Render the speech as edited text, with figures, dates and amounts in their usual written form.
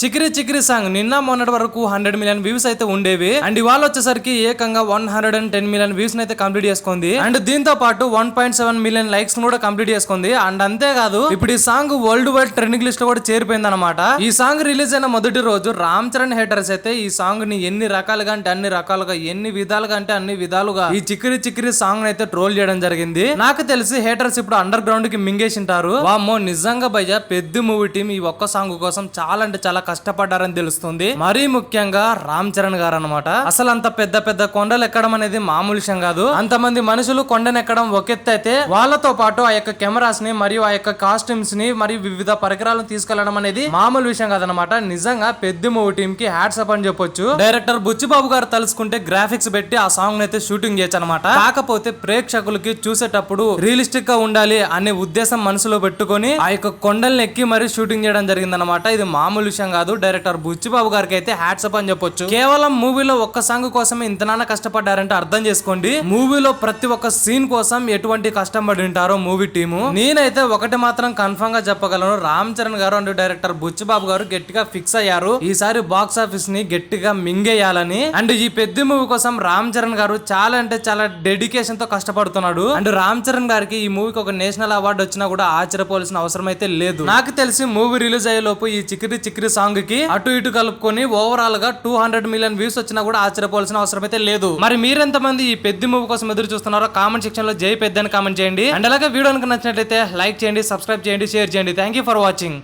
Chikiri Chikiri song నిన్న మొన్నటి వరకు 100 మిలియన్ వ్యూస్ అయితే ఉండేవి. అండ్ ఇవాళ వచ్చేసరికి ఏకంగా 110 మిలియన్ వ్యూస్ అయితే కంప్లీట్ చేసుకుంది. అండ్ దీంతో పాటు 1.7 మిలియన్ లైక్స్ కూడా కంప్లీట్ చేసుకుంది. అండ్ అంతేకాదు ఇప్పుడు ఈ song world wide trending list లో కూడా చేరిపోయింది అనమాట. ఈ సాంగ్ రిలీజ్ అయిన మొదటి రోజు రామ్ చరణ్ హేటర్స్ అయితే ఈ సాంగ్ ని ఎన్ని రకాలుగా అంటే అన్ని రకాలుగా, ఎన్ని విధాలుగా అంటే అన్ని విధాలుగా ఈ చికిరి చికిరి సాంగ్ అయితే ట్రోల్ చేయడం జరిగింది. నాకు తెలిసి హేటర్స్ ఇప్పుడు అండర్ గ్రౌండ్ కి మింగేసింటారు. వామ్మో నిజంగా భయ్య పెద్ద మూవీ టీం ఈ ఒక్క సాంగ్ కోసం చాలా అంటే చాలా కష్టపడ్డారని తెలుస్తుంది. మరీ ముఖ్యంగా రామ్ చరణ్ గారు అనమాట. అసలు అంత పెద్ద పెద్ద కొండలు ఎక్కడం అనేది మామూలు విషయం కాదు. అంతమంది మనుషులు కొండను ఎక్కడం ఒక ఎత్తు అయితే వాళ్ళతో పాటు ఆ యొక్క కెమెరాస్ ని మరియు ఆ యొక్క కాస్ట్యూమ్స్ ని మరియు వివిధ పరికరాలను తీసుకెళ్లడం అనేది మామూలు విషయం కాదనమాట. నిజంగా పెద్ద మూవీ టీం కి హ్యాట్స్ అప్ అని చెప్పొచ్చు. డైరెక్టర్ బుచ్చిబాబు గారు తలుసుకుంటే గ్రాఫిక్స్ పెట్టి ఆ సాంగ్ అయితే షూటింగ్ చేయొచ్చు అనమాట. కాకపోతే ప్రేక్షకులకి చూసేటప్పుడు రియలిస్టిక్ గా ఉండాలి అనే ఉద్దేశం మనసులో పెట్టుకొని ఆ యొక్క కొండల్ని ఎక్కి మరి షూటింగ్ చేయడం జరిగిందనమాట. ఇది మామూలు విషయం కాదు. డైరెక్టర్ బుచ్చిబాబు గారికి అయితే హ్యాట్స్ అప్ అని చెప్పొచ్చు. కేవలం మూవీలో ఒక్క సాంగ్ కోసమే ఇంతనాన్న కష్టపడ్డారంటే అర్థం చేసుకోండి మూవీలో ప్రతి ఒక్క సీన్ కోసం ఎటువంటి కష్టం పడి ఉంటారో మూవీ టీము. నేనైతే ఒకటి మాత్రం కన్ఫర్మ్ గా చెప్పగలను, రామ్ చరణ్ గారు అండ్ డైరెక్టర్ బుచ్చిబాబు గారు గట్టిగా ఫిక్స్ అయ్యారు ఈసారి బాక్స్ ఆఫీస్ ని గట్టిగా మింగేయాలని. అండ్ ఈ పెద్ద మూవీ కోసం రామ్ చరణ్ గారు చాలా అంటే చాలా డెడికేషన్ తో కష్టపడుతున్నాడు. అండ్ రామ్ చరణ్ గారికి ఈ మూవీకి ఒక నేషనల్ అవార్డు వచ్చినా కూడా ఆశ్చర్యపోవాల్సిన అవసరం అయితే లేదు. నాకు తెలిసి మూవీ రిలీజ్ అయ్యే లోపు ఈ చికిరి చికిరి సాంగ్ కి అటు ఇటు కలుపుకొని ఓవరాల్ గా 200 మిలియన్ వ్యూస్ వచ్చినా కూడా ఆశ్చర్యపోవాల్సిన అవసరం అయితే లేదు. మరి మీరెంత మంది ఈ పెద్ద మూవీ కోసం ఎదురు చూస్తున్నారో కామెంట్ సెక్షన్ లో జై పెద్ద అని కామెంట్ చేయండి. అండ్ అలాగే వీడియో నచ్చినట్లయితే లైక్ చేయండి, సబ్స్క్రైబ్ చేయండి, షేర్ చేయండి. Thank you for watching.